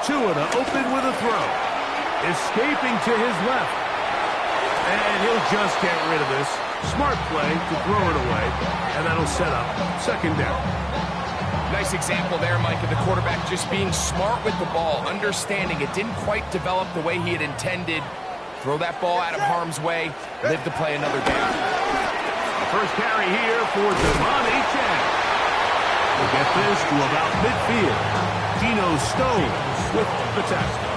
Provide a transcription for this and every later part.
Tua to open with a throw. Escaping to his left. And he'll just get rid of this. Smart play to throw it away. And that'll set up second down. Nice example there, Mike, of the quarterback just being smart with the ball, understanding it didn't quite develop the way he had intended. Throw that ball out of harm's way, live to play another down. First carry here for Devon Achane. We'll get this to about midfield. Geno Stone with the tackle.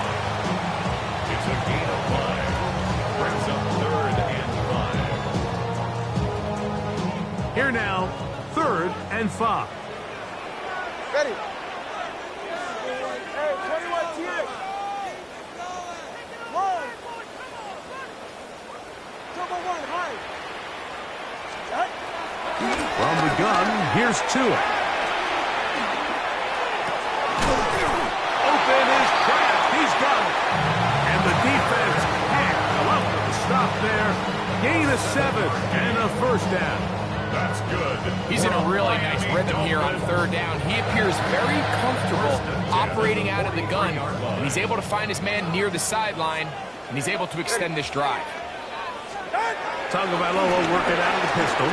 It's a gain of 5. Brings up 3rd and 5. Here now, 3rd and 5. Ready. Hey, 21 TX. One. Double one, high. From the gun, here's Tua. Open is Kraft. He's got it. And the defense can't come up with a stop there. Gain of 7 and a first down. That's good. He's in a really nice rhythm here on 3rd down. He appears very comfortable operating out of the gun, and he's able to find his man near the sideline, and he's able to extend this drive. Tagovailoa working out of the pistol.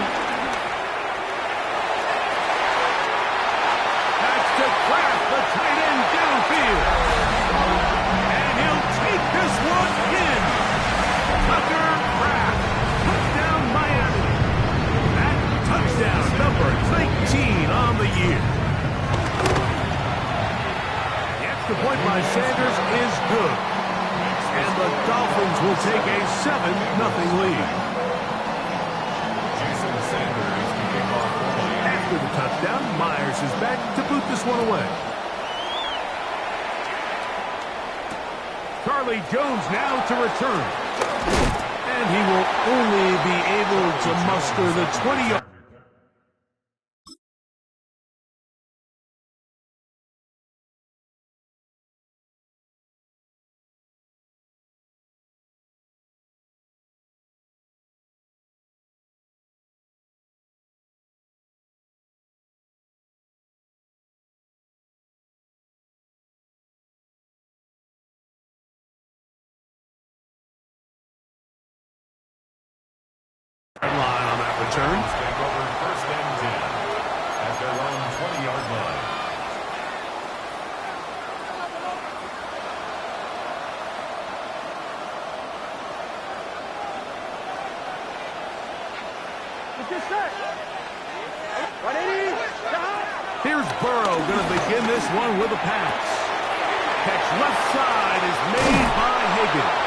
That's to Kraft, the tight end downfield. And he'll take this one in. Tucker Kraft. Touchdown Miami. That touchdown number 19 on the year. The extra point by Sanders is good. And the Dolphins will take a 7-0 lead. After the touchdown, Myers is back to boot this one away. Charlie Jones now to return. And he will only be able to muster the 20-yard. Line on that return. Take over 1st and 10 at their own 20-yard line. Here's Burrow going to begin this one with a pass. Catch left side is made by Higgins.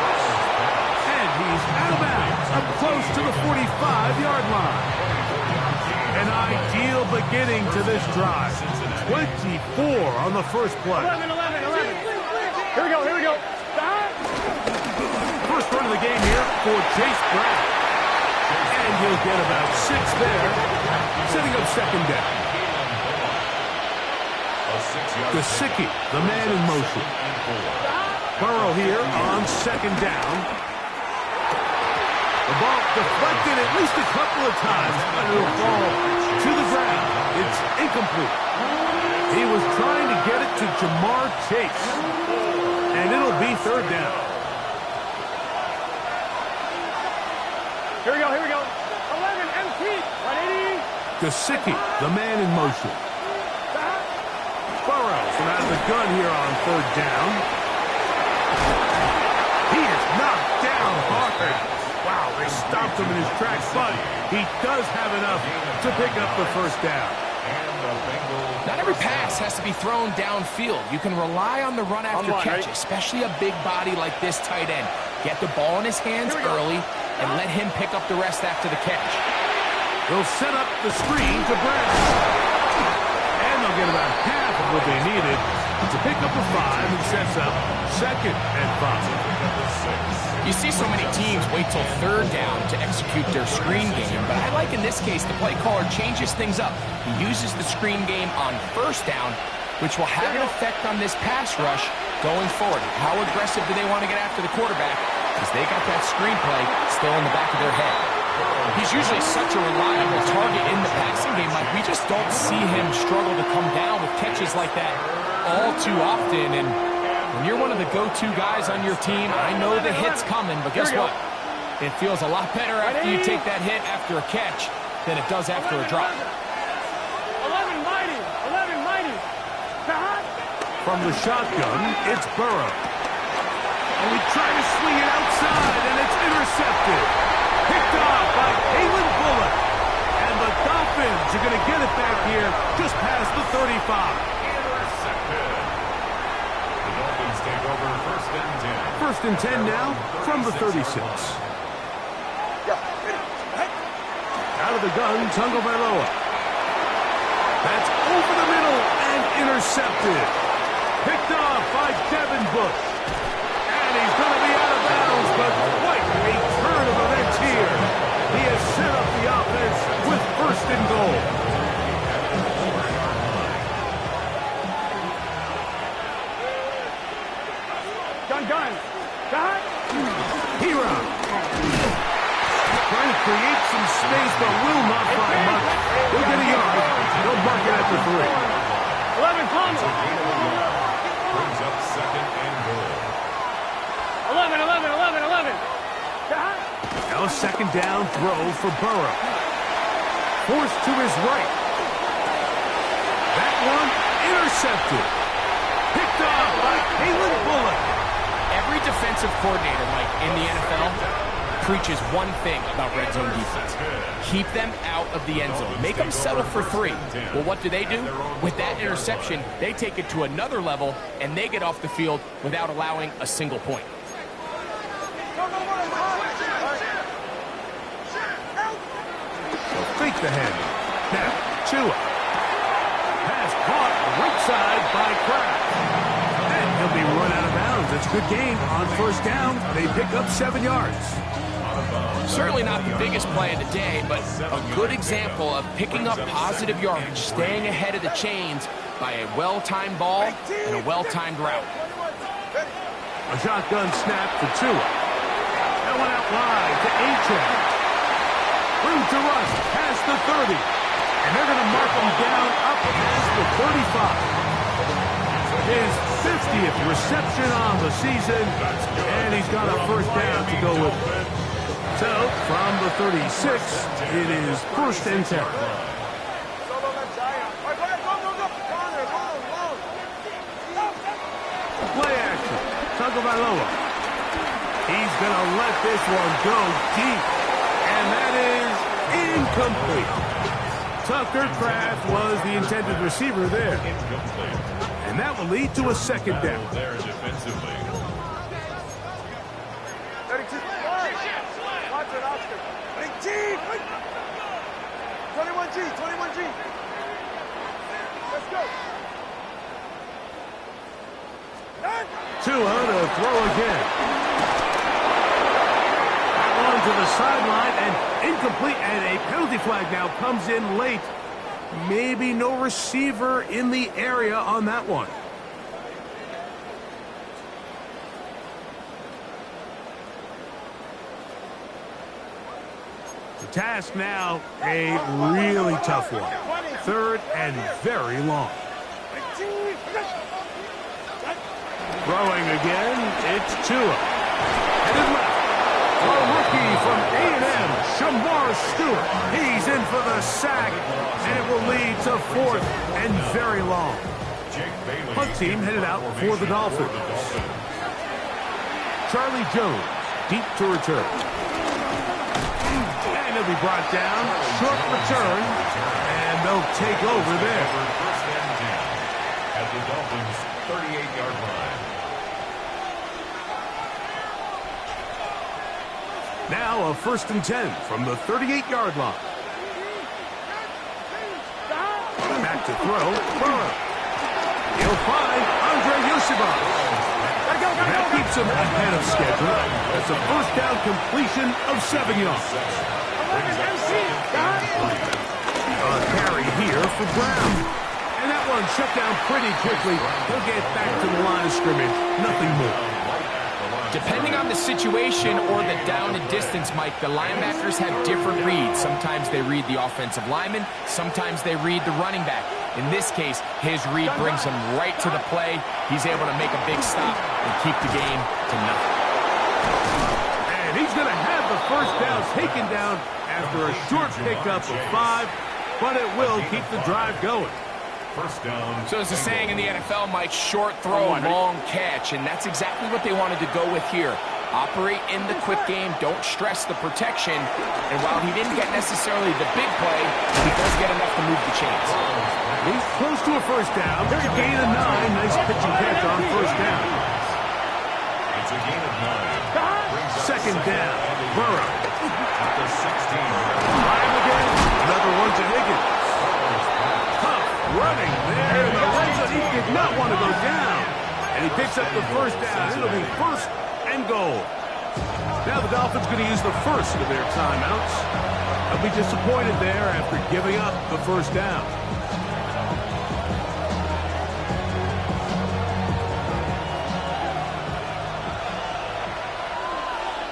And he's out of bounds, up close to the 45-yard line. An ideal beginning to this drive. 24 on the first play. 11. Here we go. First run of the game here for Chase Brown. And he'll get about 6 there, setting up second down. Gesicki, the man in motion. Burrow here on second down. The ball deflected at least a couple of times, but it'll fall to the ground. It's incomplete. He was trying to get it to Jamar Chase. And it'll be 3rd down. Here we go. 11 MT. 180. Gesicki, the man in motion. Burrow from out of the gun here on 3rd down. He is knocked down hard. Wow, they stopped him in his tracks, but he does have enough to pick up the first down. Not every pass has to be thrown downfield. You can rely on the run after catch, especially a big body like this tight end. Get the ball in his hands early and let him pick up the rest after the catch. They'll set up the screen to Brown. And they'll get about half of what they needed to pick up a 5 and sets up 2nd and 5. You see so many teams wait till 3rd down to execute their screen game, but I like in this case the play caller changes things up. He uses the screen game on 1st down, which will have an effect on this pass rush going forward. How aggressive do they want to get after the quarterback? Because they got that screen play still in the back of their head. He's usually such a reliable target in the passing game. Like, we just don't see him struggle to come down with catches like that all too often. And When you're one of the go-to guys on your team, I know the hit's coming, but guess what? It feels a lot better after you take that hit after a catch than it does after a drop. 11 mighty. 11 mighty. From the shotgun, it's Burrow. And we try to swing it outside, and it's intercepted. Picked off by Kalen Bullock. And the Dolphins are going to get it back here just past the 35. Intercepted. The Dolphins take over first and 10. First and 10 now from the 36. Out of the gun, Tagovailoa. That's over the middle and intercepted. Picked off by Devin Bush. And he's going to be out of bounds, but quite a turn of events here. He has set up the offense with first and goal. Gun. Hero. Trying to create some space, but will not find much. He'll get a yard. They'll mark it after 3. 11 Palmer. Brings up second and goal. 11. Now a second down throw for Burrow. Forced to his right. That one intercepted. Picked off by Kalen Bullock. Every defensive coordinator, Mike, in the NFL preaches one thing about red zone defense. Keep them out of the end zone. Make them settle for 3. Well, what do? With that interception, they take it to another level, and they get off the field without allowing a single point. They'll fake the handle. Now, Tua. Pass caught right side by Kraft. And he'll be run out of bounds. It's a good game on first down. They pick up 7 yards. Certainly not the biggest play of the day, but a good example of picking up positive yardage, staying ahead of the chains by a well-timed ball and a well-timed route. A shotgun snap for Tua. That one out wide to A-Train. Room to rush past the 30. And they're going to mark him down up past the 35. His 50th reception on the season, and he's got a first down to go with it. So, from the 36, it is first and 10. Play action. Tagovailoa. He's going to let this one go deep. And that is incomplete. Tucker Kraft was the intended receiver there. And that will lead to a second down. There defensively. 32. Watson, Oscar. 18. 21G. Let's go. Tua to throw again. That one to the sideline and incomplete, and a penalty flag now comes in late. Maybe no receiver in the area on that one. The task now, a really tough one. Third and very long. Throwing again, it's Tua. And his left. A rookie from A&M, Shamar Stewart. He's in for the sack, and it will lead to fourth and very long. Punt team headed out for the Dolphins. Charlie Jones, deep to return. And he'll be brought down. Short return, and they'll take over there. First and 10 at the Dolphins' 38-yard line. Now a first and 10 from the 38-yard line. Back to throw, Burrow. He'll find Andre Yosibov. That keeps him ahead of schedule. That's a first down completion of 7 yards. A carry here for Brown. And that one shut down pretty quickly. He'll get back to the line of scrimmage. Nothing more. Depending on the situation or the down and distance, Mike, the linebackers have different reads. Sometimes they read the offensive lineman. Sometimes they read the running back. In this case, his read brings him right to the play. He's able to make a big stop and keep the game to nothing. And he's going to have the first down taken down after a short pickup of 5, but it will keep the drive going. First down. So there's a saying in the NFL, Mike, short throw, long catch, and that's exactly what they wanted to go with here. Operate in the quick game, don't stress the protection, and while he didn't get necessarily the big play, he does get enough to move the chains. He's close to a first down. There's a gain of 9. Nice pitch and catch on first down. It's a gain of 9. Second down, Burrow. At the 16. Live again. Another one to Higgins. Tough running there. The red zone. He did not want to go down. And he picks up the first down. It'll be first and goal. Now the Dolphins going to use the first of their timeouts. They'll be disappointed there after giving up the first down.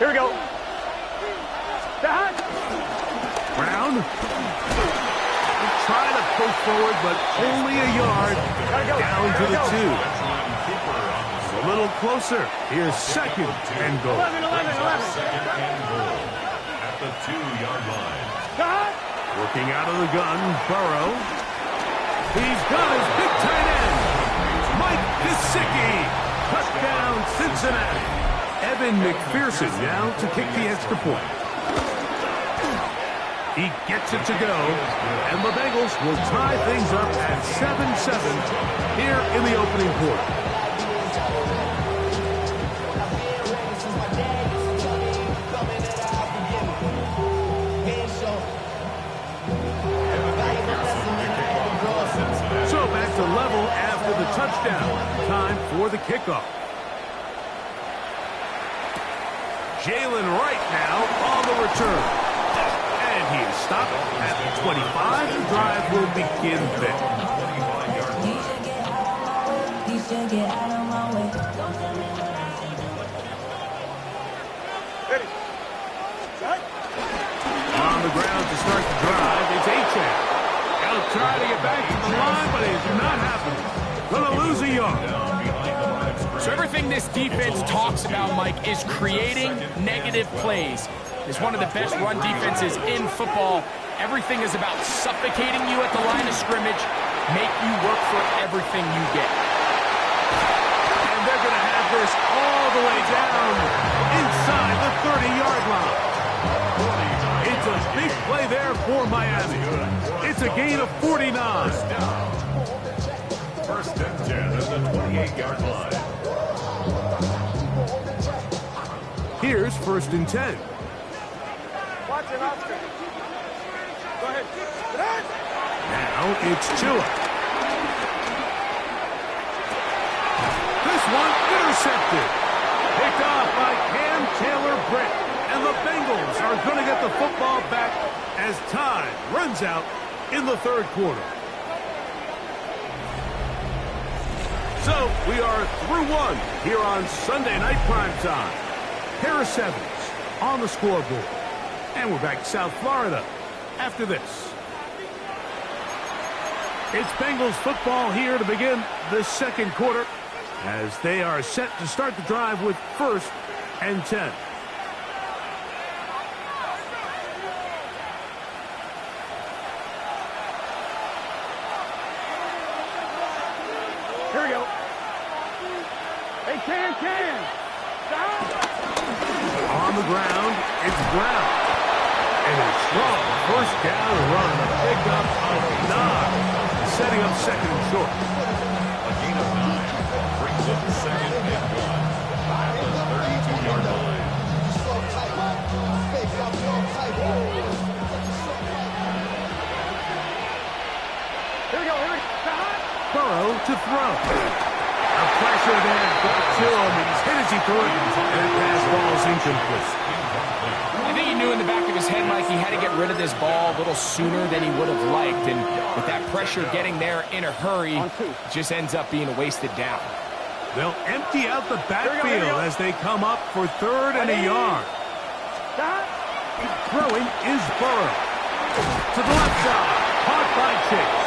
Here we go. Brown. Trying to push forward, but only a yard. Down to the 2. A little closer. Here's second and goal. 11. Second and goal. At the 2-yard line. Working out of the gun, Burrow. He's got his big tight end, Mike Gesicki. Touchdown, Cincinnati. Evan McPherson now to kick the extra point. He gets it to go, and the Bengals will tie things up at 7-7 here in the opening quarter. So back to level after the touchdown. Time for the kickoff. Jalen Wright now on the return. And he is stopped at the 25. The drive will begin there. On the ground to start the drive, it's Achane. He'll try to get back to the line, but it's not happening. Gonna lose a yard. So everything this defense talks about, Mike, is creating negative plays. It's one of the best run defenses in football. Everything is about suffocating you at the line of scrimmage, make you work for everything you get. And they're going to have this all the way down inside the 30-yard line. It's a big play there for Miami. It's a gain of 49. First and 10 at the 28-yard line. Here's first and 10. Watch it, Oscar. Go ahead. Now it's Tua. This one intercepted. Picked off by Cam Taylor-Britt. And the Bengals are going to get the football back as time runs out in the third quarter. So we are through one here on Sunday Night Primetime. Harris Evans on the scoreboard. And we're back to South Florida after this. It's Bengals football here to begin the second quarter as they are set to start the drive with first and 10. Here we go. Hey, can. Stop. On the ground, it's Brown. And a strong first down run. A pickup of 9. Setting up second and short. A gain of 9 brings up second and 1 at the 32-yard line. Here we go. Burrow to throw. A pressure there got to him. He's hit as he threw it. And the pass ball is incomplete. I think he knew in the back of his head, Mike, he had to get rid of this ball a little sooner than he would have liked. And with that pressure getting there in a hurry, it just ends up being a wasted down. They'll empty out the backfield as they come up for third and a yard. Throwing is Burrow. To the left side. Caught by Chase.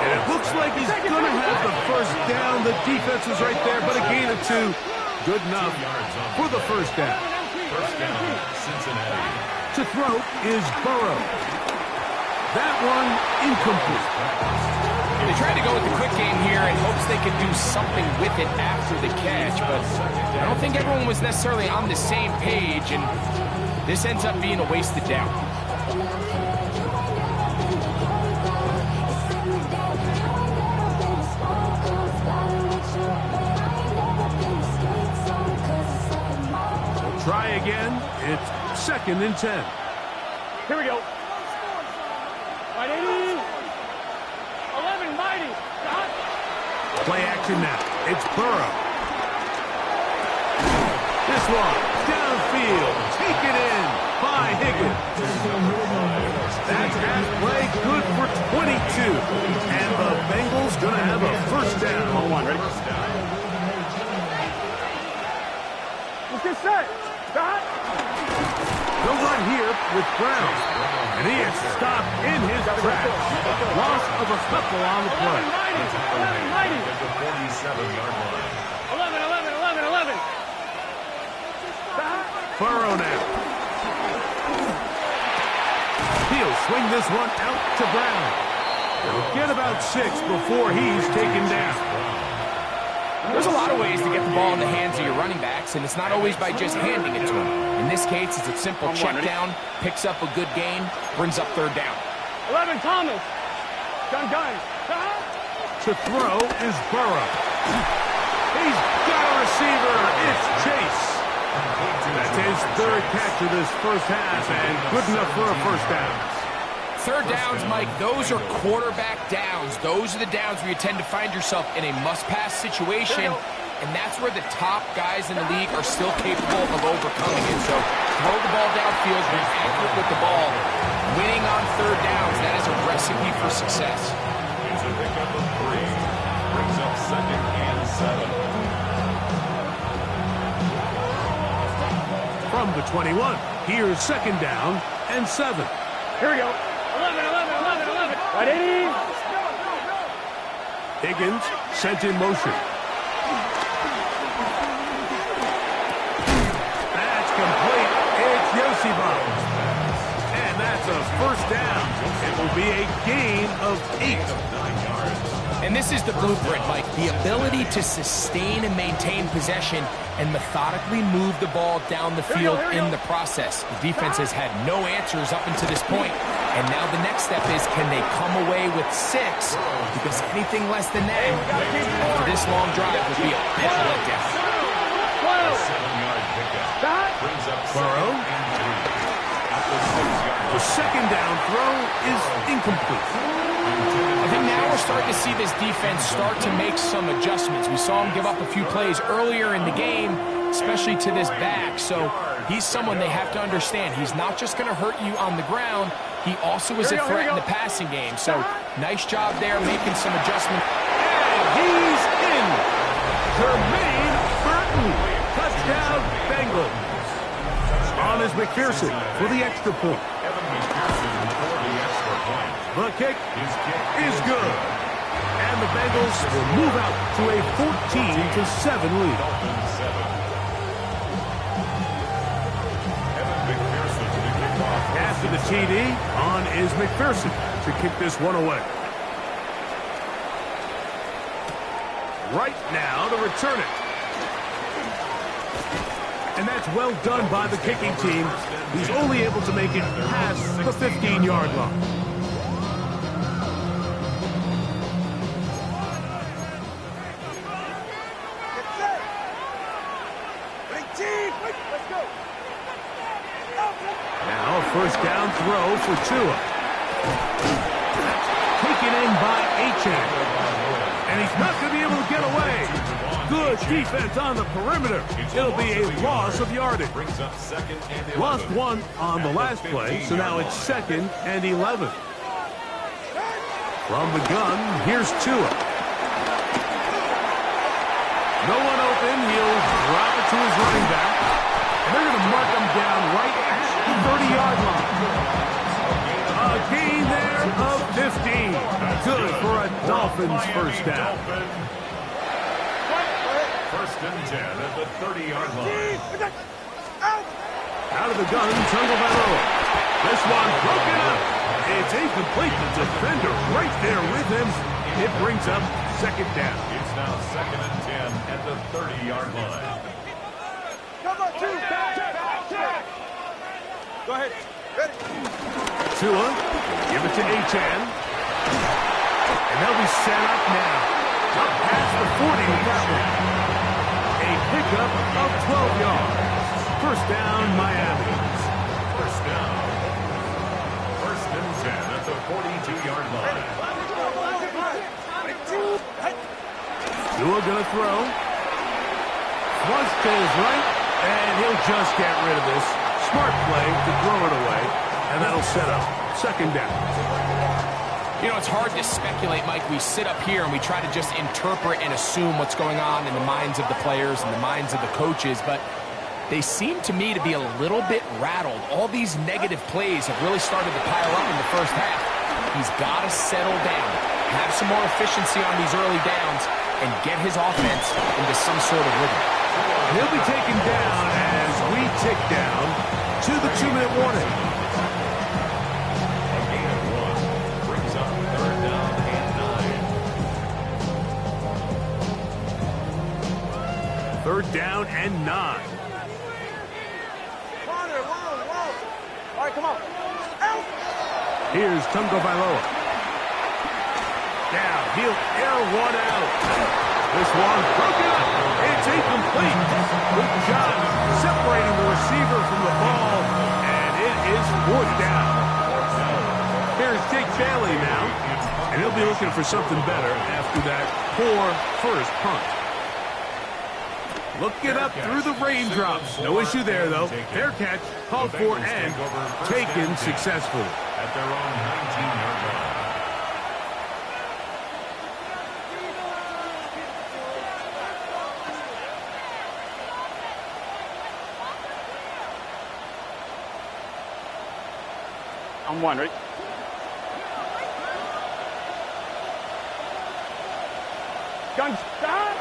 And it looks like he's going to have the first down. The defense is right there, but a gain of 2. Good enough for the first down. First down, Cincinnati. To throw is Burrow. That one incomplete. They tried to go with the quick game here in hopes they could do something with it after the catch, but I don't think everyone was necessarily on the same page, and this ends up being a wasted down. Try again. It's 2nd and 10. Here we go. Mighty. 11, mighty. Stop. Play action now. It's Burrow. This one, downfield. Take it in by Higgins. That pass play good for 22. And the Bengals going to have a first down. Hold on, ready? Let's get set. Stop. They'll run here with Brown. And he is stopped in his tracks. Loss of a couple on the play. 11, mighty. At the 47-yard line. 11. Stop. Burrow now. He'll swing this one out to Brown. He'll get about 6 before he's taken down. There's a lot of ways to get the ball in the hands of your running backs, and it's not always by just handing it to them. In this case, it's a simple check down, picks up a good gain, brings up 3rd down. 11, Thomas. Gun. Stop. To throw is Burrow. He's got a receiver. It's Chase. That's his 3rd catch of this first half, and good enough for a first down. 3rd downs, Mike, those are quarterback downs. Those are the downs where you tend to find yourself in a must-pass situation, and that's where the top guys in the league are still capable of overcoming it. So throw the ball downfield, be accurate with the ball. Winning on 3rd downs, that is a recipe for success. It's a pickup of 3. Brings up 2nd and 7. From the 21, here's 2nd down and 7. Here we go. 11. Right, 80. Higgins sent in motion. That's complete. It's Yosibov. And that's a first down. It will be a gain of 8. And this is the blueprint, Mike. The ability to sustain and maintain possession and methodically move the ball down the field in the process. The defense has had no answers up until this point. And now the next step is, can they come away with 6? Because anything less than that after this long drive would be a bit of a letdown. 7-yard pickup. Brings up Burrow. 2nd and 3. At the 6-yard The 2nd down throw is incomplete. I think now we're starting to see this defense start to make some adjustments. We saw him give up a few plays earlier in the game, especially to this back. So he's someone they have to understand. He's not just going to hurt you on the ground. He also is a threat in the passing game. So nice job there making some adjustments. And he's in. Jermaine Burton. Touchdown, Bengals. On is McPherson for the extra point. The kick is good. And the Bengals will move out to a 14-7 lead. After the TD, on is McPherson to kick this one away. Right now to return it. And that's well done by the kicking team. He's only able to make it past the 15-yard line. Now a first down throw for Tua. Taken in by Achane. And he's not going to be able to get away. Good defense on the perimeter. It'll be a loss of yardage. Lost 1 on the last play, so now it's 2nd and 11. From the gun, here's Tua. No one open. He'll drop it to his running back. And they're going to mark him down right at the 30-yard line. A gain there of 15. Good for a dog. first down. First and 10 at the 30-yard line. Out of the gun, Tagovailoa. This one broken up. It's incomplete. The defender right there with him. It brings up second down. It's now second and 10 at the 30-yard line. Come on, two, check. Go ahead. Ready. Tua, give it to Achan. And they'll be set up now. Up past the 40 with that one. A pickup of 12 yards. First down, Miami. First down. First and 10 at the 42-yard line. Tua gonna throw. Flush goes right, and he'll just get rid of this. Smart play to throw it away, and that'll set up second down. You know, it's hard to speculate, Mike. We sit up here and we try to just interpret and assume what's going on in the minds of the players and the minds of the coaches, but they seem to me to be a little bit rattled. All these negative plays have really started to pile up in the first half. He's got to settle down, have some more efficiency on these early downs, and get his offense into some sort of rhythm. He'll be taken down as we tick down to the 2-minute warning. A gain of 1 brings up third down and 9. Third down and 9. All right, come on. Out. Here's Tagovailoa. Now he'll air one out. This one broken up. It's incomplete. Good job separating the receiver from the ball, and it is fourth down. Here's Jake Bailey now, and he'll be looking for something better after that poor first punt. Looking up through the raindrops. No issue there, though. Fair catch, called for, and taken successfully. At their own 19-yard line. On one, right? Gun stop.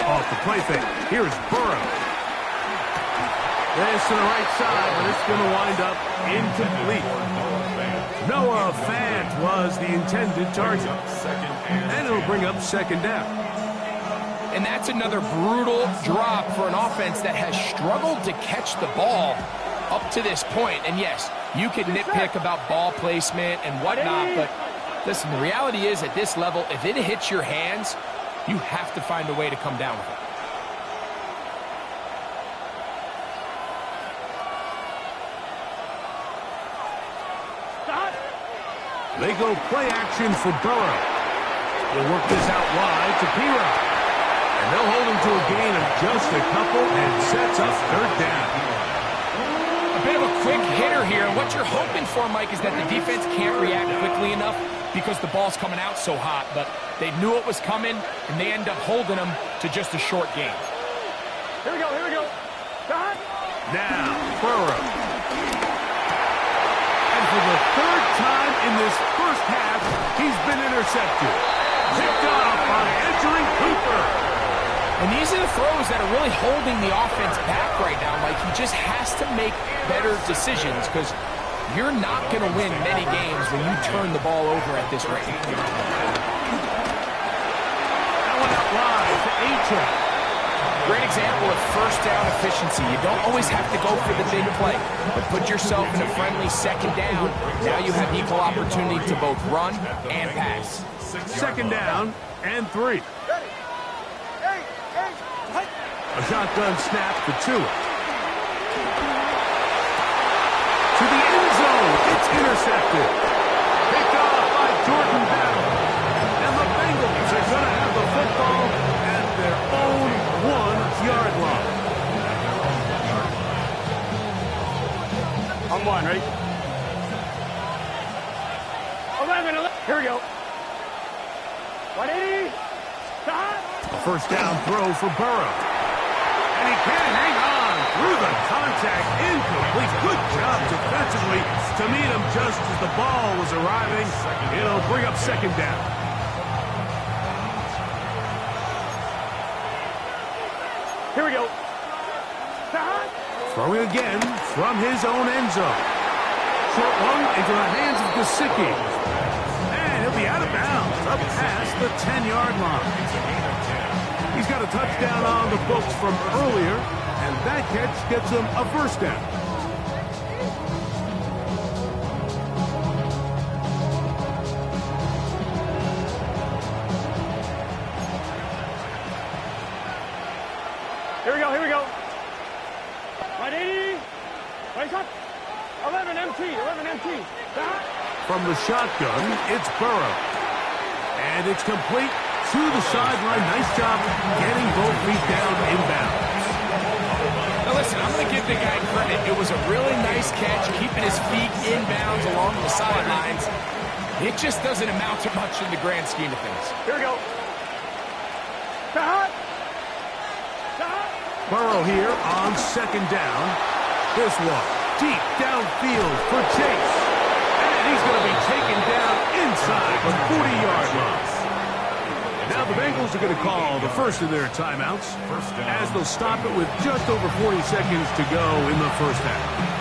Off the play fake. Here's Burrow. This to the right side, but it's going to wind up incomplete. Noah Fant was the intended target. And it'll bring up second down. And that's another brutal drop for an offense that has struggled to catch the ball up to this point. And yes, you can nitpick about ball placement and whatnot, but listen, the reality is at this level, if it hits your hands, you have to find a way to come down with it. They go play action for Burrow. He'll work this out wide to Piro. And they'll hold him to a gain of just a couple and sets up third down. A bit of a quick hitter here, and what you're hoping for, Mike, is that the defense can't react quickly enough because the ball's coming out so hot, but they knew it was coming, and they end up holding them to just a short gain. Here we go, here we go. Stop. Now, Burrow. And for the third time in this first half, he's been intercepted. Picked off by entering Cooper. And these are the throws that are really holding the offense back right now. Like, he just has to make better decisions because you're not going to win many games when you turn the ball over at this rate. That one out wide to Achan. Great example of first down efficiency. You don't always have to go for the big play, but put yourself in a friendly second down. Now you have equal opportunity to both run and pass. Second down and 3. A shotgun snap to Tua. To the end zone. It's intercepted. Picked off by Jordan Battle. And the Bengals are going to have the football at their own 1-yard line. On one, right? 11. Here we go. 180. Stop. A first down throw for Burrow. And he can't hang on through the contact. Incomplete. Good job defensively to meet him just as the ball was arriving. It'll bring up second down. Throwing again from his own end zone. Short one into the hands of Gesicki. And he'll be out of bounds up past the 10-yard line. He's got a touchdown on the books from earlier, and that catch gets him a first down. Here we go. Right 80. Right up. 11 MT. Stop. From the shotgun, it's Burrow. And it's complete to the sideline. Nice job getting both feet down inbounds. Now listen, I'm going to give the guy credit. It was a really nice catch, keeping his feet inbounds along the sidelines. It just doesn't amount to much in the grand scheme of things. Here we go. Stop. Burrow here on second down. This one deep downfield for Chase. And he's going to be taken down inside the 40-yard line. Now the Bengals are going to call the first of their timeouts as they'll stop it with just over 40 seconds to go in the first half.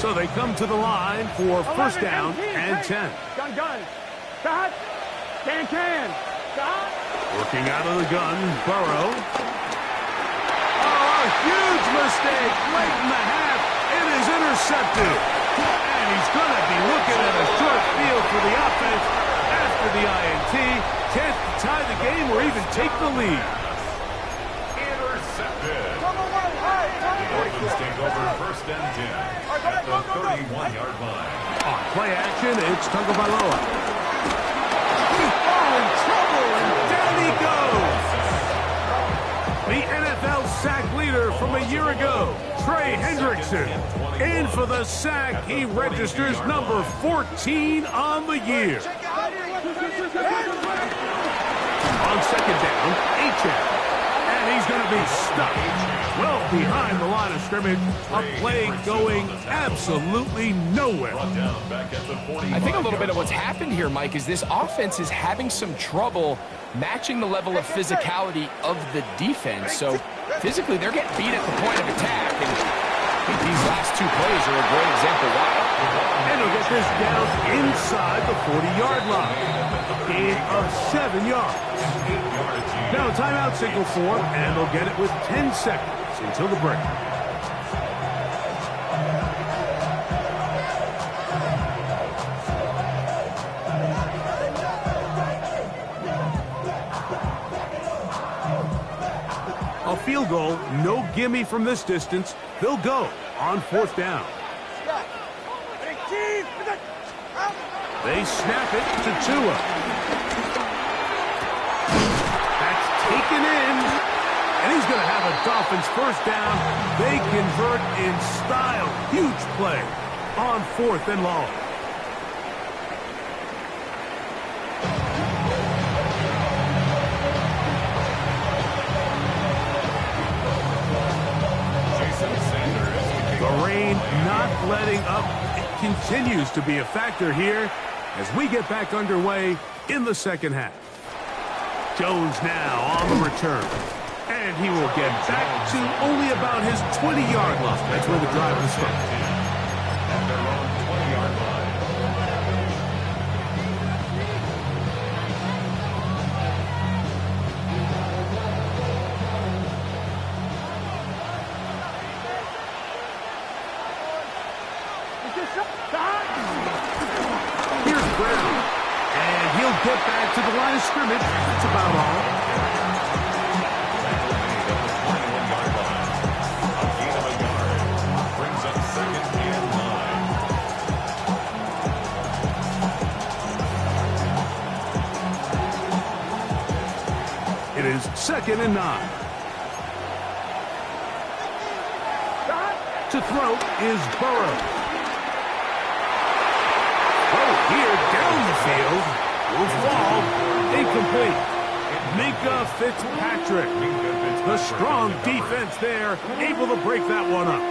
So they come to the line for first down and 10. Gun. Stop. Can. Stop. Working out of the gun, Burrow. Oh, a huge mistake late in the half. It is intercepted. And he's going to be looking at a short field for the offense after the INT. Can't tie the game or even take the lead. Intercepted. Dolphins take over first and 10 at the 31-yard line. On play action, it's Tagovailoa. Oh, in trouble, and down he goes. The NFL sack leader from a year ago, Trey Hendrickson. In for the sack, he registers number 14 on the year. On second down, Achane. And he's going to be stuck well behind the line of scrimmage. A play going absolutely nowhere. I think a little bit of what's happened here, Mike, is this offense is having some trouble matching the level of physicality of the defense. So physically, they're getting beat at the point of attack. And I think these last two plays are a great example why. And he'll get this down inside the 40-yard line. A gain of 7 yards. Now a timeout signal for him, and they'll get it with 10 seconds until the break. A field goal, no gimme from this distance. They'll go on fourth down. They snap it to Tua. That's taken in. And he's going to have a Dolphins first down. They convert in style. Huge play on fourth and long. The rain not letting up. It continues to be a factor here as we get back underway in the second half. Jones now on the return. And he will get back to only about his 20-yard line. That's where the drive will start. At their own 20-yard line. Here's Brown. And he'll get back to the line of scrimmage. That's about all. It is 2nd and 9. To throw is Burrow. Here down the field will fall. Incomplete. Minka Fitzpatrick. The strong defense there, able to break that one up.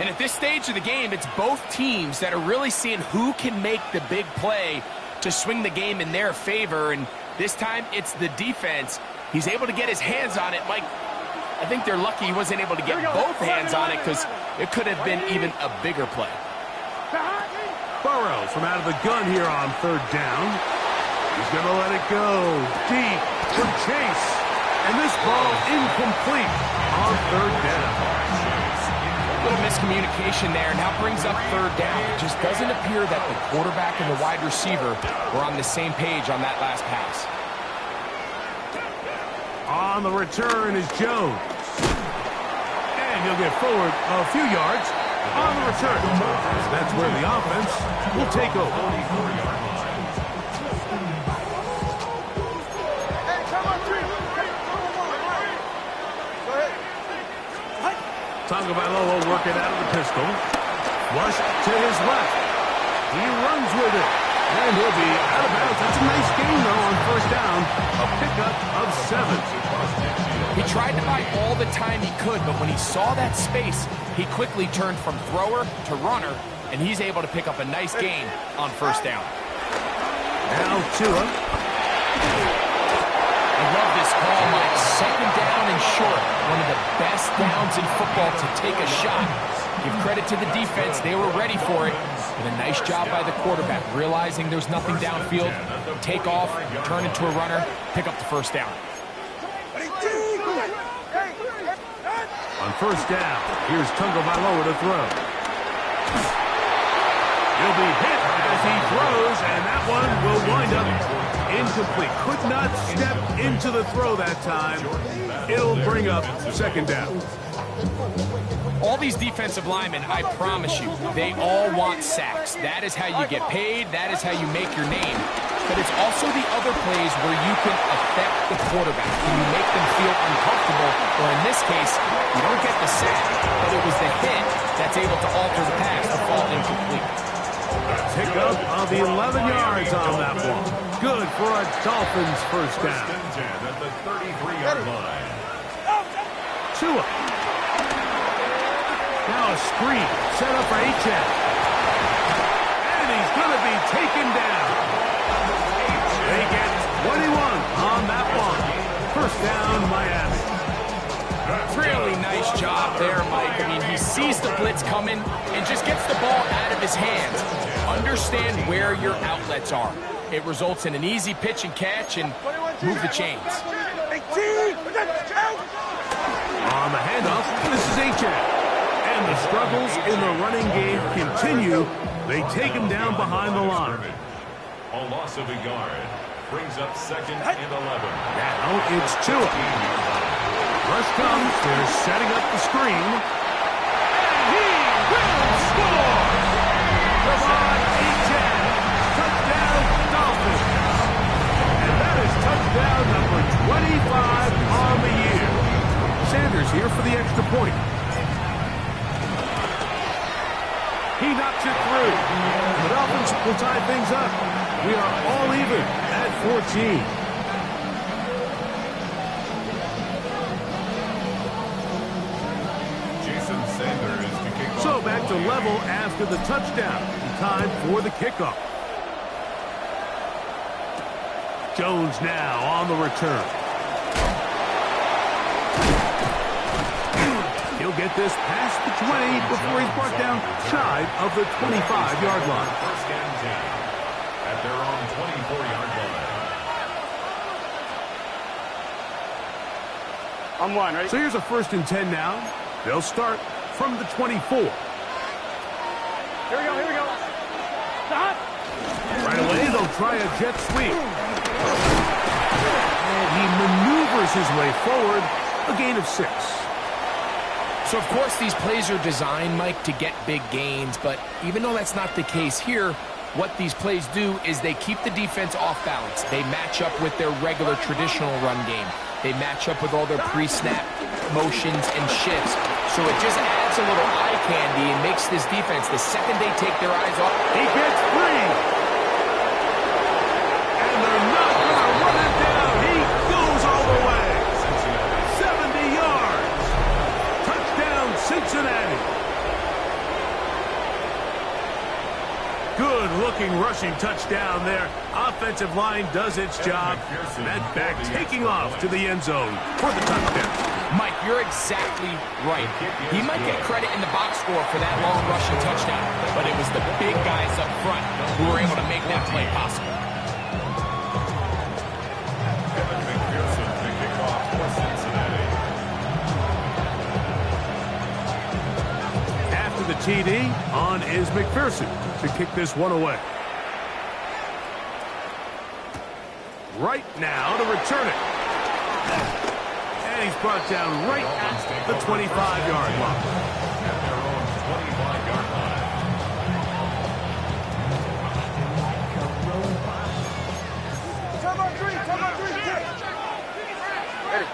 And at this stage of the game, it's both teams that are really seeing who can make the big play to swing the game in their favor. And this time, it's the defense. He's able to get his hands on it. Mike, I think they're lucky he wasn't able to get both hands on it because it could have been even a bigger play. Burrows from out of the gun here on third down. He's going to let it go deep for Chase. And this ball incomplete on third down. A little miscommunication there. Now brings up third down. It just doesn't appear that the quarterback and the wide receiver were on the same page on that last pass. On the return is Jones. And he'll get forward a few yards on the return. That's where the offense will take over. Tagovailoa working out of the pistol. Flush to his left. He runs with it. And he'll be out of bounds. That's a nice game, though, on first down. A pickup of 7. He tried to buy all the time he could, but when he saw that space, he quickly turned from thrower to runner, and he's able to pick up a nice gain on first down. Now Tua. I love this call, Mike. Second down and short. One of the best downs in football to take a shot. Give credit to the defense. They were ready for it. And a nice job by the quarterback, realizing there's nothing downfield. Take off, turn into a runner, pick up the first down. On first down, here's Tagovailoa to throw. He'll be hit as he throws, and that one will wind up incomplete. Could not step into the throw that time. It'll bring up second down. All these defensive linemen, I promise you, they all want sacks. That is how you get paid. That is how you make your name. But it's also the other plays where you can affect the quarterback. Can you make them feel uncomfortable? Or in this case, you don't get the sack, but it was the hit that's able to alter the pass to fall incomplete. Pick up of 11 yards on that one. Good for a Dolphins first down. At the 33-yard line. Tua. Now a screen set up for H.N. And he's going to be taken down. They get 21 on that one. First down, Miami. Really nice job there, Mike. I mean, he sees the blitz coming and just gets the ball out of his hands. Understand where your outlets are. It results in an easy pitch and catch and move the chains. On the handoff, this is H.N. And the struggles in the running game continue. They take him down behind the line. A loss of a yard brings up second and 11. Now it's Tua. Rush comes. They're setting up the screen. And he will score! Lamar H.N. Touchdown Dolphins. And that is touchdown number 25 on the year. Sanders here for the extra point. He knocks it through. The Dolphins will tie things up. We are all even at 14. So back to level after the touchdown. Time for the kickoff. Jones now on the return. He'll get this past the 20 before he's brought down shy of the 25-yard line. First and 10 at their own 24-yard line. I'm one, right? So here's a first and 10 now. They'll start from the 24. Here we go. Stop! Right away, they'll try a jet sweep. And he maneuvers his way forward, a gain of 6. So, of course, these plays are designed, Mike, to get big gains, but even though that's not the case here, what these plays do is they keep the defense off balance. They match up with their regular traditional run game. They match up with all their pre-snap motions and shifts. So it just adds a little eye candy and makes this defense, the second they take their eyes off, He gets free. And they're not going to run it down. He goes all the way. 70 yards. Touchdown, Cincinnati. Good-looking rushing touchdown there. Offensive line does its job. That back taking off to the end zone for the touchdown. Mike, you're exactly right. He might get credit in the box score for that long rushing touchdown, but it was the big guys up front who were able to make that play possible. After the TD, on is McPherson to kick this one away. Right now to return it. And he's brought down right at the 25-yard line. At their own 25-yard line. Come on, three. Ready.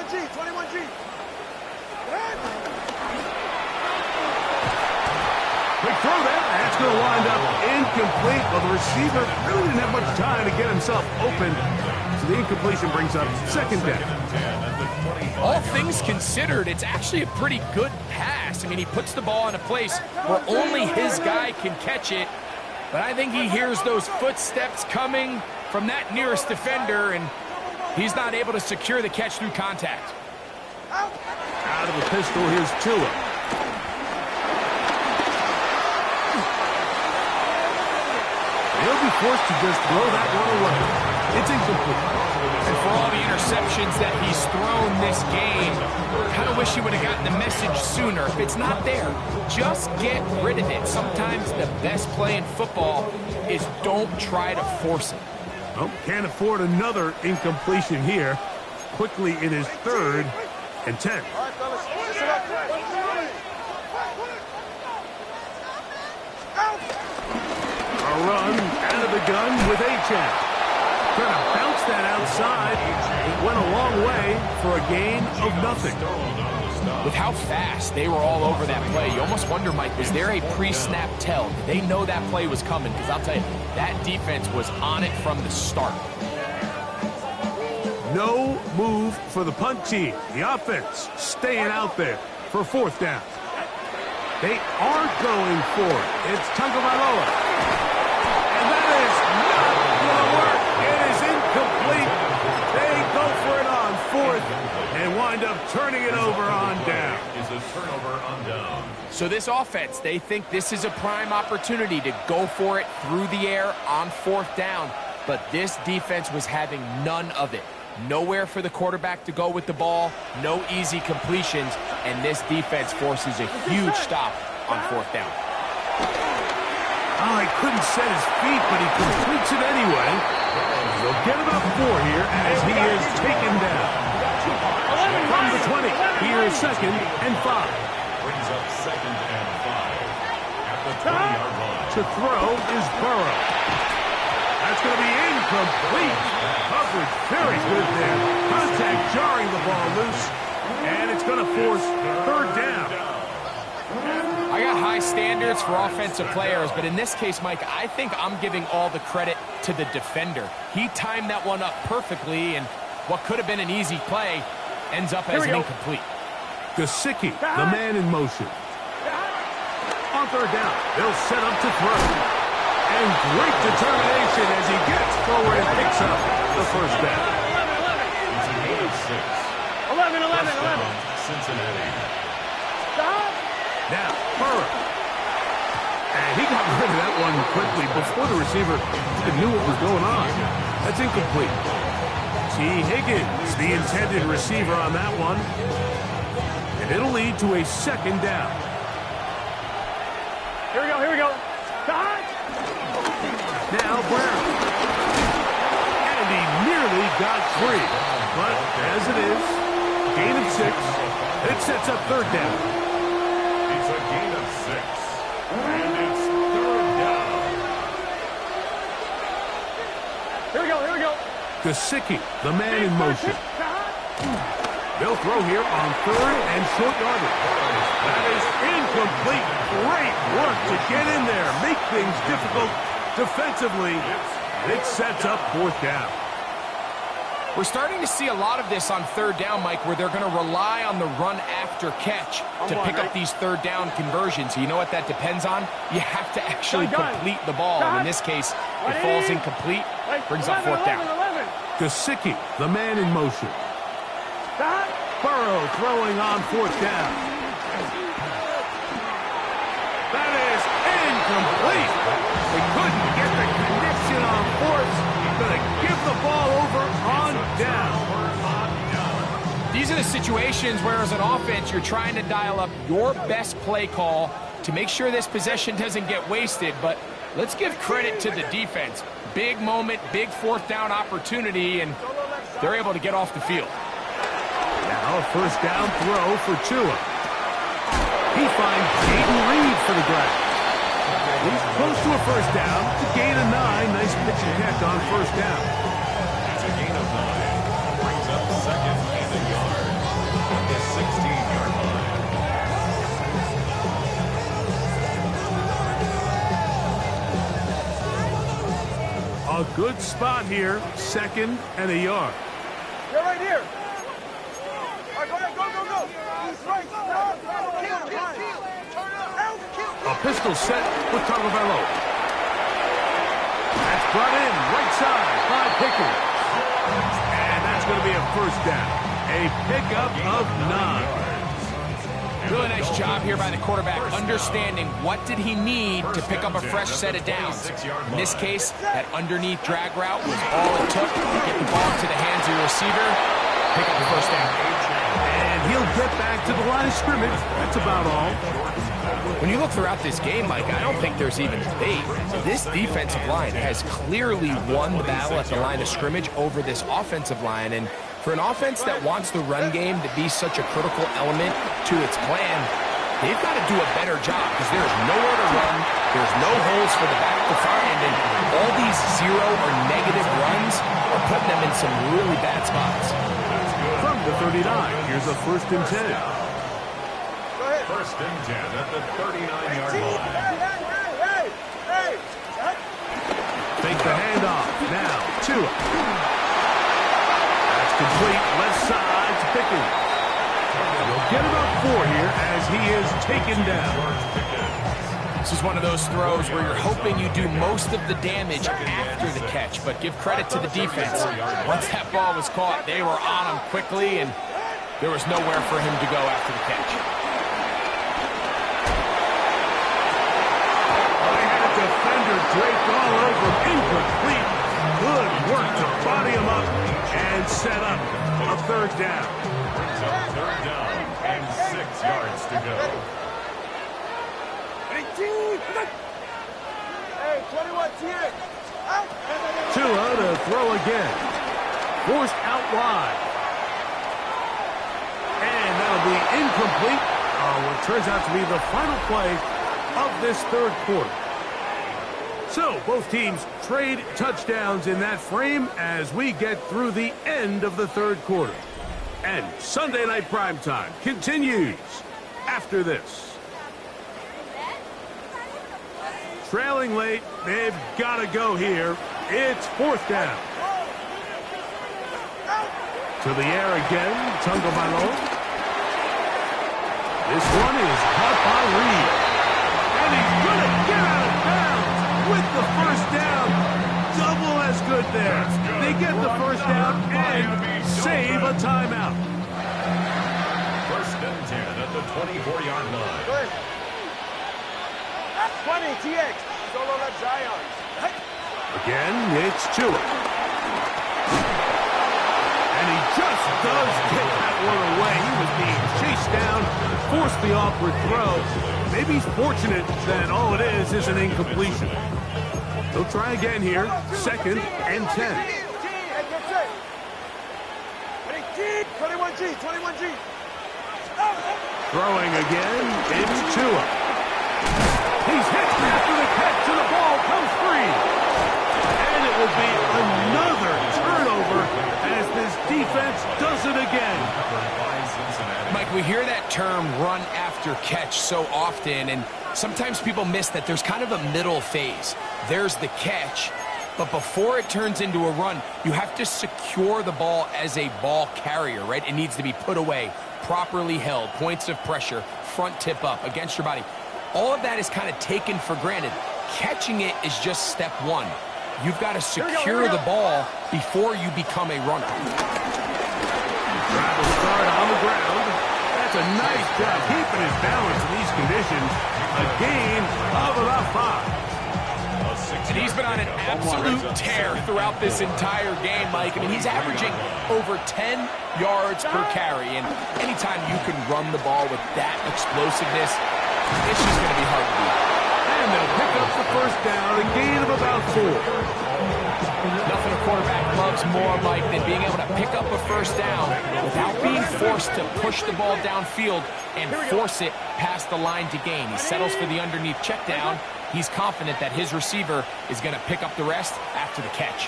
21G. Quick throw there. That's going to wind up incomplete. Well, the receiver really didn't have much time to get himself open. So the incompletion brings up second down. All things considered, it's actually a pretty good pass. I mean, he puts the ball in a place where only his guy can catch it. But I think he hears those footsteps coming from that nearest defender, and he's not able to secure the catch through contact. Out of the pistol, here's Tua. He'll be forced to just throw that one away. It's incomplete. And for all the interceptions that he's thrown this game, kind of wish he would have gotten the message sooner. If it's not there, just get rid of it. Sometimes the best play in football is don't try to force it. Well, can't afford another incompletion here. Quickly in his 3rd and 10. All right, fellas, listen up. A run out of the gun with Achane. Trying to bounce that outside. It went a long way for a gain of nothing. With how fast they were all over that play, you almost wonder, Mike, was there a pre-snap tell? Did they know that play was coming? Because I'll tell you, that defense was on it from the start. No move for the punt team. The offense staying out there for 4th down. They aren't going for it. It's Tagovailoa. And that is not going to work. It is incomplete. They go for it on 4th and wind up turning it over on down. Is a turnover on down. So this offense, they think this is a prime opportunity to go for it through the air on 4th down. But this defense was having none of it. Nowhere for the quarterback to go with the ball, no easy completions, and this defense forces a huge stop on 4th down. Oh, he couldn't set his feet, but he completes it anyway. He'll get about 4 here as he is taken down. From the 20, here is 2nd and 5. Brings up 2nd and 5. At the 20-yard line. To throw is Burrow. That's going to be incomplete. Coverage very good there. Contact jarring the ball loose. And it's going to force 3rd down. I got high standards for offensive players, but in this case, Mike, I think I'm giving all the credit to the defender. He timed that one up perfectly, and what could have been an easy play ends up as an incomplete. Gesicki, the man in motion. On 3rd down, they'll set up to throw. And great determination as he gets forward and picks up the 1st down. It's a gain of 6. 11. Cincinnati. Stop. Now, Burrow. And he got rid of that one quickly before the receiver even knew what was going on. That's incomplete. T. Higgins, the intended receiver on that one. And it'll lead to a 2nd down. Here we go. Stop. Now Brown. And he nearly got free. But as it is, gain of 6. It sets up 3rd down. It's a gain of 6. And it's 3rd down. Here we go. Gesicki, the man in motion. They'll throw here on 3rd and short yardage. That is incomplete. Great work to get in there. Make things difficult defensively. It sets up 4th down. We're starting to see a lot of this on third down, Mike, where they're going to rely on the run after catch to pick up these third down conversions. You know what that depends on? You have to actually complete the ball. And in this case, it falls incomplete, brings up fourth down. Gesicki, the man in motion. Burrow throwing on fourth down. That is incomplete. They couldn't get the connection on fourth. Going to give the ball over on down. These are the situations where, as an offense, you're trying to dial up your best play call to make sure this possession doesn't get wasted. But let's give credit to the defense. Big moment, big fourth down opportunity, and they're able to get off the field. Now a first down throw for Tua. He finds Jaden Reed for the grab. He's close to a first down to gain a 9. Nice pitch and catch on first down. That's a gain of 9. Brings up second and a yard at the 16-yard line. A good spot here. Second and a yard. You're right here. All right, go ahead, go. He's right. A pistol set with Tagovailoa. That's brought in right side by Pickens. And that's going to be a first down. A pickup of 9. Really nice job here by the quarterback, understanding what did he need to pick up a fresh set of downs. In this case, that underneath drag route was all it took to get the ball to the hands of your receiver, pick up the first down. And he'll get back to the line of scrimmage. That's about all. When you look throughout this game, Mike, I don't think there's even debate. This defensive line has clearly won the battle at the line of scrimmage over this offensive line. And for an offense that wants the run game to be such a critical element to its plan, they've got to do a better job because there's nowhere to run, there's no holes for the back to find, and all these zero or negative runs are putting them in some really bad spots. From the 39, here's a first and 10. First and 10 at the 39-yard line. Take the handoff. Now, Tua. That's complete. Left side to Pickens. He'll get about 4 here as he is taken down. This is one of those throws where you're hoping you do most of the damage after the catch, but give credit to the defense. Once that ball was caught, they were on him quickly, and there was nowhere for him to go after the catch. Defender draped all over, incomplete. Good work to body him up and set up a third down. Brings up third down and 6 yards to go. Hey, 21, T8. Tua to throw again. Forced out wide. And that'll be incomplete. What turns out to be the final play of this third quarter. So, both teams trade touchdowns in that frame as we get through the end of the third quarter. And Sunday Night Primetime continues after this. Trailing late, they've got to go here. It's fourth down. To the air again, Tagovailoa. This one is caught by Reed. And he's going to get out of bounds with the first down. Double as good there. They get the first down and save a timeout. First and 10 at the 24-yard line. Good. 20, TX. Solo left Zion. Again, it's Tua. And he just does get that one away. He was being chased down, forced the awkward throw. Maybe he's fortunate that all it is an incompletion. They'll try again here. Second and 10. 21G, 21G. Throwing again, it's Tua. He's hit after the catch, and the ball comes free. And it will be another turnover as this defense does it again. Mike, we hear that term run after catch so often, and sometimes people miss that there's kind of a middle phase. There's the catch, But before it turns into a run, you have to secure the ball as a ball carrier, right? It needs to be put away, properly held, points of pressure, front tip up against your body. All of that is kind of taken for granted. Catching it is just step one. You've got to secure the ball before you become a runner. Travel start on the ground. That's a nice job keeping his balance in these conditions. A gain of about 5. And he's been on an absolute tear throughout this entire game, Mike. I mean, he's averaging over 10 yards per carry. And anytime you can run the ball with that explosiveness, it's just going to be hard to beat. And they'll pick up the first down, a gain of about 4. Nothing a quarterback loves more, Mike, than being able to pick up a first down without being forced to push the ball downfield and force it past the line to gain. He settles for the underneath check down. He's confident that his receiver is going to pick up the rest after the catch.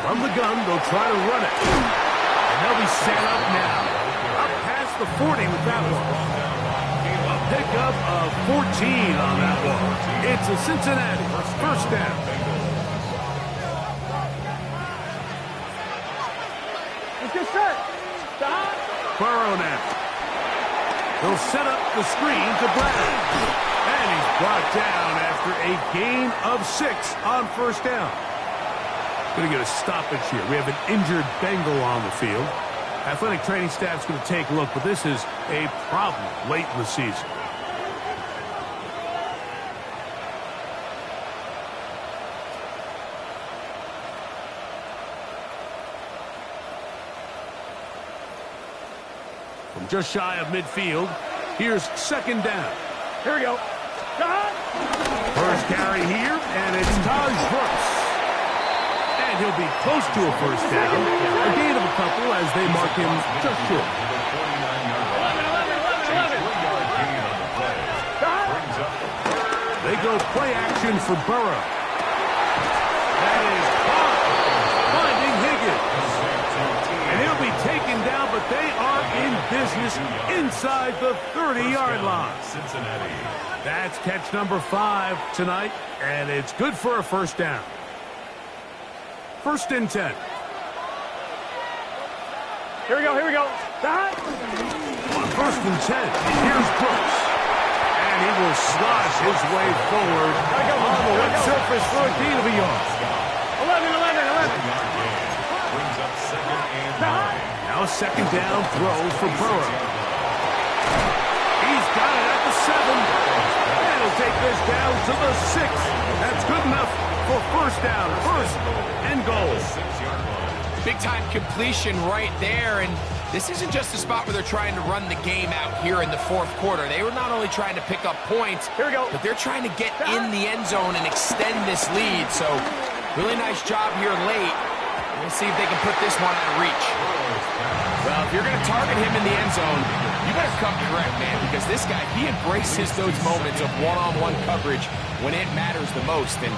From the gun, they'll try to run it. And they'll be set up now. Up past the 40 with that one. A pickup of 14 on that one. It's a Cincinnati first down. Let's get set. Stop. Burrow now. He'll set up the screen to Brown. And he's brought down after a gain of 6 on first down. Going to get a stoppage here. We have an injured Bengal on the field. Athletic training staff's going to take a look, but this is a problem late in the season. From just shy of midfield, here's second down. Here we go. Stop. First carry here, and it's Taj Brooks. And he'll be close to a first down. A gain of a couple as they mark him just short. 11. They go play action for Burrow. That is caught. Finding Higgins. And he'll be taken down, but they are in business inside the 30-yard line. Cincinnati. That's catch number 5 tonight, and it's good for a first down. First and 10. Here we go. Here we go. Stop. On first and 10, here's Brooks. And he will slosh his way forward on the wet surface for a gain of a yard. 11. Brings up second and 9. Now a second down throw for Burrow. He's got it at the 7. And he'll take this down to the 6. That's good enough for first down. First and goal. 6-yard line. Big-time completion right there, and this isn't just a spot where they're trying to run the game out here in the fourth quarter. They were not only trying to pick up points, Here we go. but they're trying to get in the end zone and extend this lead. So, really nice job here late. We'll see if they can put this one out of reach. Well, if you're going to target him in the end zone, you better come correct, man, because this guy, he embraces those moments of one-on-one coverage when it matters the most, and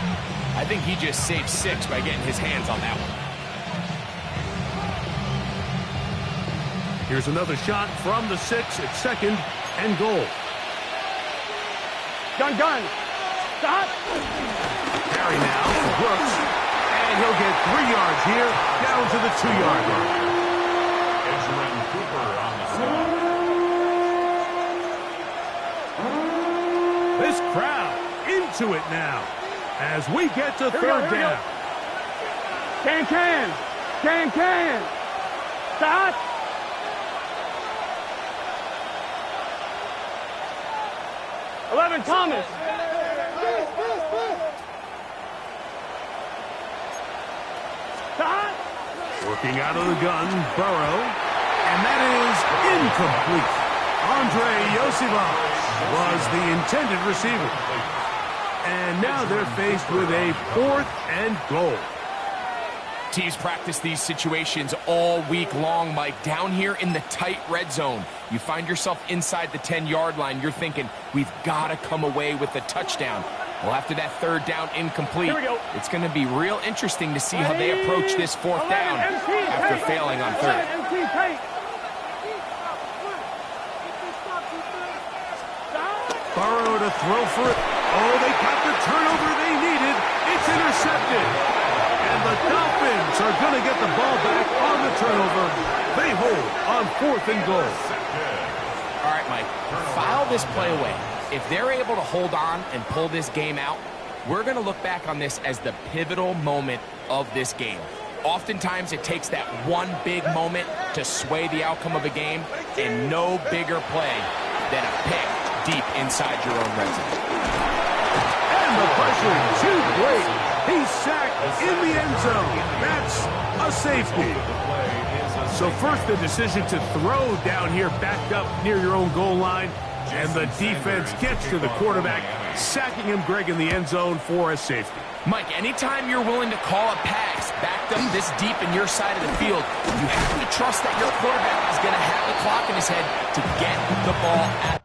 I think he just saved 6 by getting his hands on that one. Here's another shot from the 6 at second and goal. Gun. Stop. Carry now for Brooks. And he'll get 3 yards here, down to the 2-yard line. Edgerrin Cooper on the stop. This crowd into it now as we get to third down. Can. Stop. Thomas. Stop. Working out of the gun, Burrow. And that is incomplete. Andre Yosivas was the intended receiver. And now they're faced with a 4th and goal. Teams practice these situations all week long, Mike. Down here in the tight red zone, you find yourself inside the 10-yard line. You're thinking, we've got to come away with a touchdown. Well, after that third down incomplete, it's going to be real interesting to see how they approach this 4th down after failing on 3rd. Burrow to throw for it. Oh, they got the turnover they needed. It's intercepted. And the Dolphins are going to get the ball back on the turnover. They hold on 4th and goal. All right, Mike, file this play away. If they're able to hold on and pull this game out, we're going to look back on this as the pivotal moment of this game. Oftentimes, it takes that one big moment to sway the outcome of a game, and no bigger play than a pick deep inside your own red zone. And the pressure too great. He's sacked in the end zone. That's a safety. So first, the decision to throw down here backed up near your own goal line. And the defense gets to the quarterback, sacking him, Greg, in the end zone for a safety. Mike, anytime you're willing to call a pass backed up this deep in your side of the field, you have to trust that your quarterback is going to have the clock in his head to get the ball out.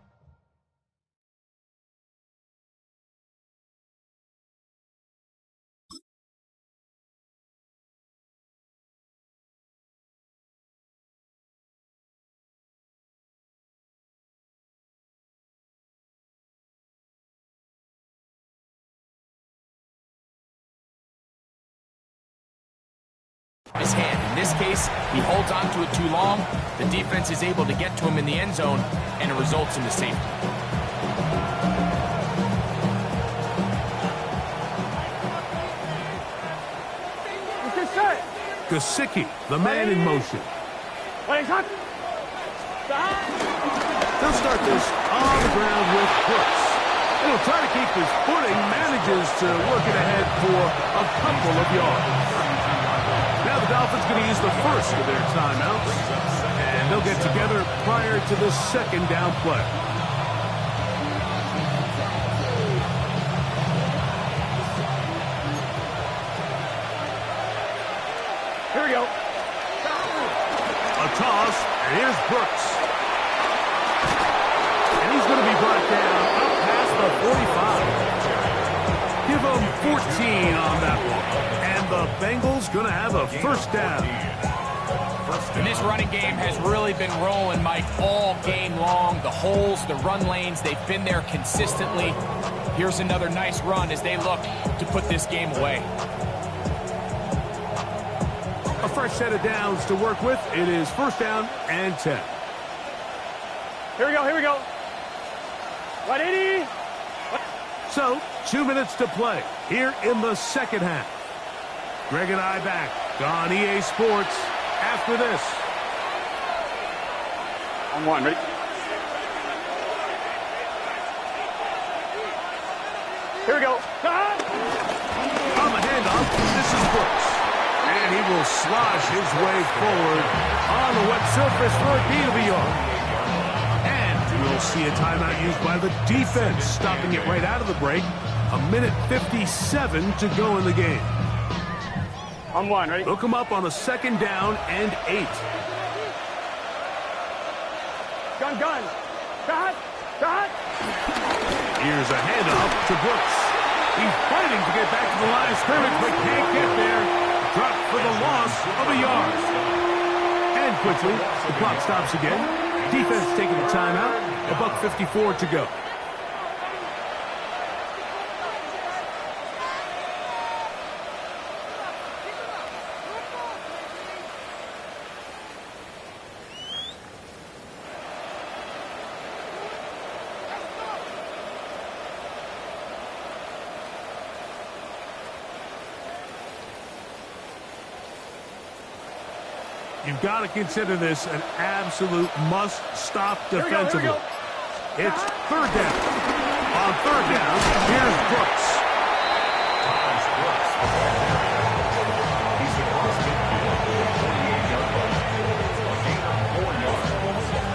His hand. In this case, he holds on to it too long. The defense is able to get to him in the end zone, and it results in the safety. Gesicki, the man in motion. They'll start this on the ground with Brooks. He'll try to keep his footing, manages to work it ahead for a couple of yards. Now the Dolphins going to use the first of their timeouts, and they'll get together prior to the 2nd down play. Here we go. A toss, and here's Brooks. And he's going to be brought down up past the 45. Give him 14 on that one. And the Bengals going to have a first down. And this running game has really been rolling, Mike, all game long. The holes, the run lanes, they've been there consistently. Here's another nice run as they look to put this game away. A fresh set of downs to work with. It is 1st down and 10. Here we go, here we go. 180. So, 2 minutes to play here in the 2nd half. Greg and I back on EA Sports after this. On 1, ready? Here we go. On the handoff, this is Brooks. And he will slosh his way forward on the wet surface for a gain of a yard. And we'll see a timeout used by the defense, stopping it right out of the break. 1:57 to go in the game. On 1, ready? Look him up on a 2nd down and 8. Gun. Cut. Here's a handoff to Brooks. He's fighting to get back to the line of scrimmage, but can't get there. Dropped for the loss of a yard. And quickly, the clock stops again. Defense taking a timeout. 1:54 to go. You've got to consider this an absolute must-stop defensively. It's 3rd down. On 3rd down, here's Brooks. He's across midfield for a 28-yard run. A gain of 4 yards.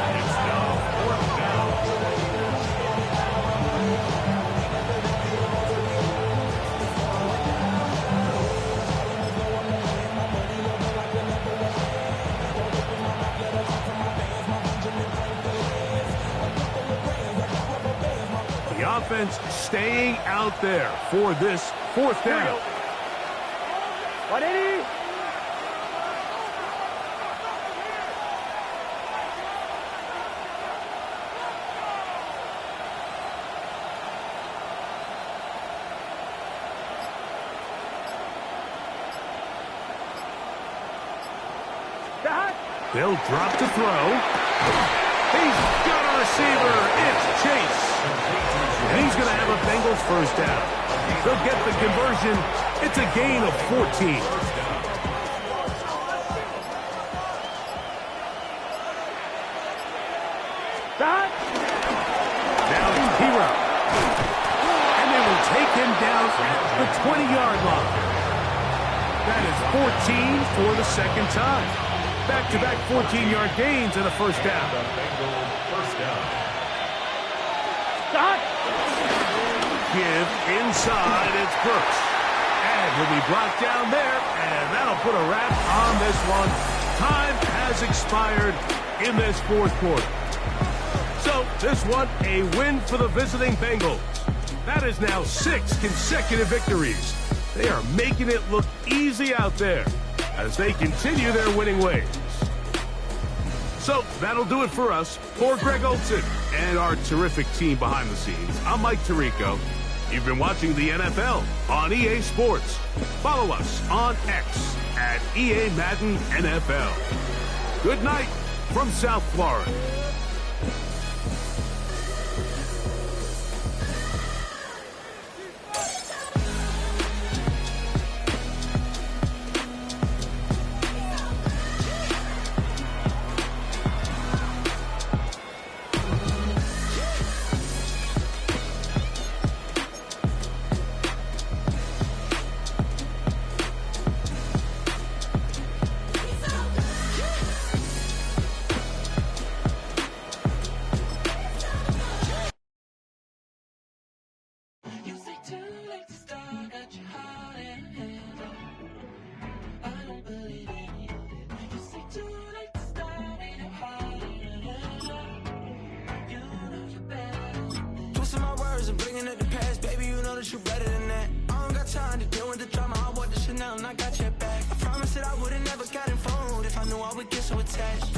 And it's now 4th down. The offense staying out there for this 4th down. 180. They'll drop to throw. He's got a receiver. It's Chase. And he's going to have a Bengals first down. They'll get the conversion. It's a gain of 14. Now it's Hero. And they will take him down at the 20-yard line. That is 14 for the second time. Back-to-back 14-yard gains and a first down. Give inside, it's Brooks. And he'll be brought down there, and that'll put a wrap on this one. Time has expired in this fourth quarter. So, this one, a win for the visiting Bengals. That is now 6 consecutive victories. They are making it look easy out there as they continue their winning ways. So, that'll do it for us. For Greg Olson and our terrific team behind the scenes, I'm Mike Tirico. You've been watching the NFL on EA Sports. Follow us on X at EA Madden NFL. Good night from South Florida. You better than that. I don't got time to deal with the drama. I want the Chanel and I got your back. I promise that I would've never gotten phone if I knew I would get so attached.